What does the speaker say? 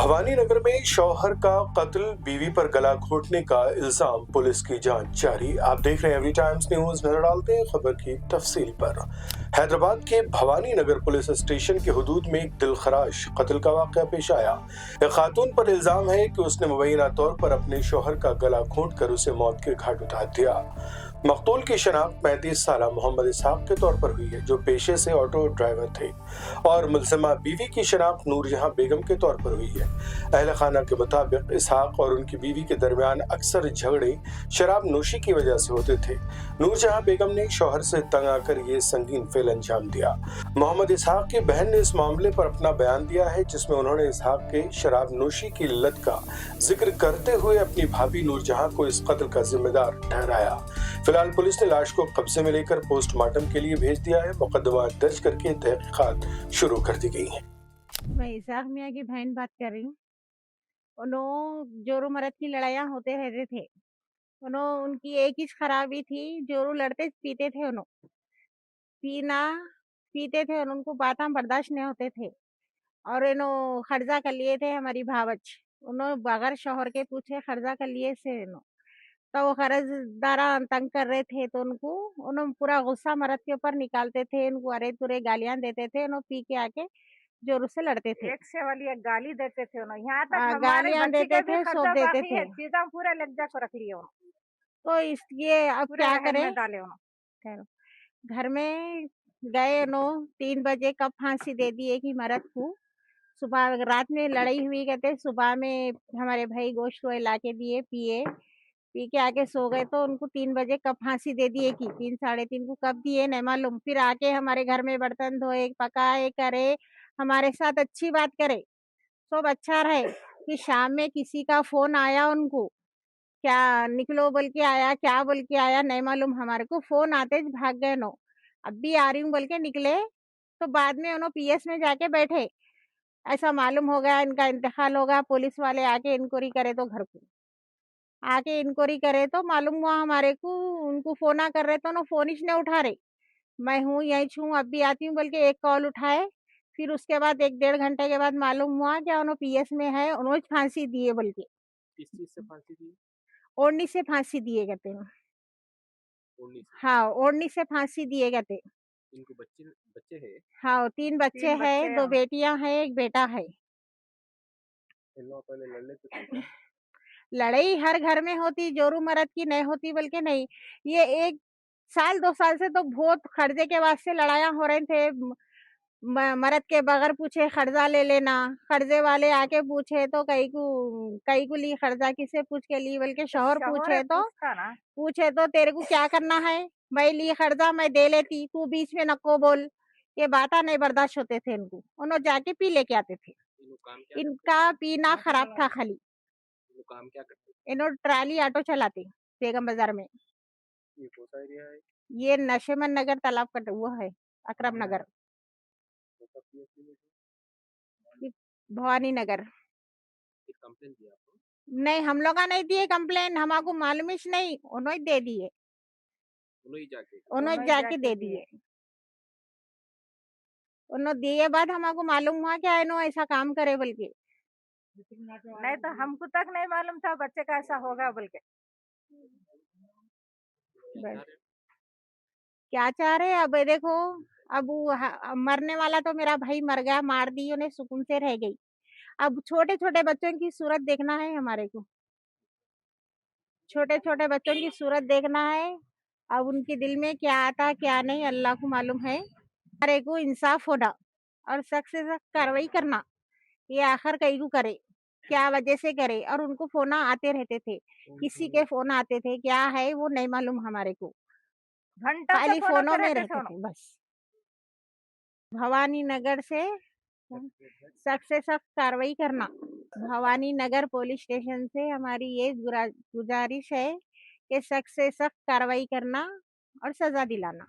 भवानी नगर में शौहर का कत्ल, बीवी पर गला घोंटने का इल्जाम, पुलिस की जांच जारी। आप देख रहे हैं एवरी टाइम्स न्यूज। नजर डालते हैं खबर की तफसील पर। हैदराबाद के भवानी नगर पुलिस स्टेशन की हुदूद में एक दिलखराश कत्ल का वाकया पेश आया। एक खातून पर इल्जाम है कि उसने मुबैना तौर पर अपने शौहर का गला घोंटकर उसे मौत के घाट उतार दिया। मकतूल की शनाख्त 35 साल मोहम्मद इसहाक के तौर पर हुई है, जो पेशे से ऑटो ड्राइवर थे, और मुलजिमा बीवी की शनाख्त नूरजहां बेगम के तौर पर हुई है। अहल खाना के मुताबिक इसहाक और उनकी बीवी के दरमियान अक्सर झगड़े शराब नोशी की वजह से होते थे। नूरजहां बेगम ने शौहर से तंग आकर ये संगीन फेल अंजाम दिया। मोहम्मद इसहाक की बहन ने इस मामले पर अपना बयान दिया है, जिसमें उन्होंने इसहाक के शराब नोशी की लत का जिक्र करते हुए अपनी भाभी नूरजहां को इस कत्ल का जिम्मेदार ठहराया। फिलहाल पुलिस ने लाश को कब्जे में लेकर पोस्टमार्टम के लिए भेज दिया है। मुकदमा दर्ज करके तहकीकात शुरू कर दी गई है। मैं इसाक मियाँ की बहन बात कर रही हूँ। जोरू मरद की लड़ाइयाँ होते रहते थे। उनकी एक ही खराबी थी, जोरू लड़ते पीते थे। पीना पीते थे और उनको बातें बर्दाश्त नहीं होते थे, और खर्जा कर लिए थे हमारी भावच। बगैर शौहर के पूछे खर्जा कर लिए से तो वो कर्जदारा तंग कर रहे थे, तो उन्होंने पूरा गुस्सा मर्द के ऊपर निकालते थे। उनको अरे तुरे गालियां देते थे। पी के आके जोर से लड़ते थे। एक से वाली एक गाली देते थे उन्होंने। यहाँ तक हमारे गालियां बच्चे देते के भी थे, सौंप खर्चा देते बाकी थे। है, चीज़ा पूरा लज्जा को रख लिया उन्होंने, तो इसलिए अब पूरे क्या रहन करें। में डाले उन्होंने। खैर, घर में गए 3 बजे कब फांसी दे दी एक ही मर्द को। सुबह रात में लड़ाई हुई, कहते सुबह में हमारे भाई गोश्त ला के दिए, पिए, पी के आके सो गए। तो उनको 3 बजे कब फांसी दे दी की 3 साढ़े 3 को कब दिए नहीं मालूम। फिर आके हमारे घर में बर्तन धोए, पकाए, करे, हमारे साथ अच्छी बात करे, सब अच्छा रहे। कि शाम में किसी का फोन आया उनको, क्या निकलो बोल के आया, क्या बोल के आया नहीं मालूम। हमारे को फोन आते भाग गए। अब भी आ रही हूँ बोल के निकले, तो बाद में पीएस में जाके बैठे। ऐसा मालूम हो गया इनका इंतकाल हो गया। पुलिस वाले आके इंक्वायरी करे, तो घर को आके इंक्वायरी करे तो मालूम हुआ हमारे को। उनको फोना कर रहे तो फोन ही नहीं उठा रहे। मैं हूँ यही छूँ, अब भी आती हूँ बोल के एक कॉल उठाए। फिर उसके बाद 1 डेढ़ घंटे के बाद मालूम हुआ क्या पीएस में है, उन्होंने फांसी दिए बोल के। किस चीज से फांसी दी? ओढ़नी से फांसी दिए कहते हैं। ओढ़नी से? हाँ, ओढ़नी से फांसी दिए कहते। इनको बच्चे बच्चे हैं? हाँ, 3 बच्चे 3 बच्चे हैं, 2 हैं। बेटियां हैं, एक बेटा है। इन लोगों पहले लड़ने तो थे क्या? लड़ाई हर घर में होती, जोरू मर्द की नहीं होती बोल के नहीं। ये 1 साल 2 साल से तो बहुत खर्जे के वास्ते लड़ाइयाँ हो रहे थे। मर्द के बगैर पूछे खर्जा ले लेना, खर्जे वाले आके पूछे तो कई को ली खर्जा, किसे पूछ के ली बोल के शौहर पूछे तो तेरे को क्या करना है, मैं ली खर्जा मैं दे लेती, तू बीच में नको बोल। ये बातें नहीं बर्दाश्त होते थे इनको। उन्होंने जाके पी लेके आते थे। इन लोग काम क्या इनका पीना खराब था खाली। इन लोग काम क्या करते? इन्होंने ट्राली ऑटो चलाते बेगम बाजार में। ये कौन सा एरिया है? ये नशेमन नगर तालाब का वो है, अकरम नगर, कौन सा PSC में है? ये भवानी नगर। एक कंप्लेन दिया आपको? नहीं, हम लोग नहीं दिए कंप्लेन, हमको मालूम ही नहीं, उन्होंने दे दिए। उन्होंने जाके दे दिए। उन्होंने दिए बाद हमको मालूम हुआ क्या इन्हों ऐसा काम करे बोल के। नहीं तो हमको तक नहीं मालूम था बच्चे का ऐसा होगा बोल के। बस क्या चाह रहे अब देखो। अब मरने वाला तो मेरा भाई मर गया, मार दी उन्हें, सुकून से रह गई। अब छोटे छोटे बच्चों की सूरत देखना है हमारे को, छोटे छोटे बच्चों की सूरत देखना है। अब उनके दिल में क्या आता क्या नहीं अल्लाह को मालूम है। हमारे को इंसाफ होना और सख्त से सख्त कार्रवाई करना। ये आखिर कई को करे, क्या वजह से करे। और उनको फोन आते रहते थे, किसी के फोन आते थे, क्या है वो नहीं मालूम हमारे को। घंटा से खाली फोन फोनों पे में रहते रहते थे थे बस। भवानी नगर से सख्त से सख्त कार्रवाई करना। भवानी नगर पुलिस स्टेशन से हमारी ये गुजारिश है कि सख्त से सख्त कार्रवाई करना और सजा दिलाना।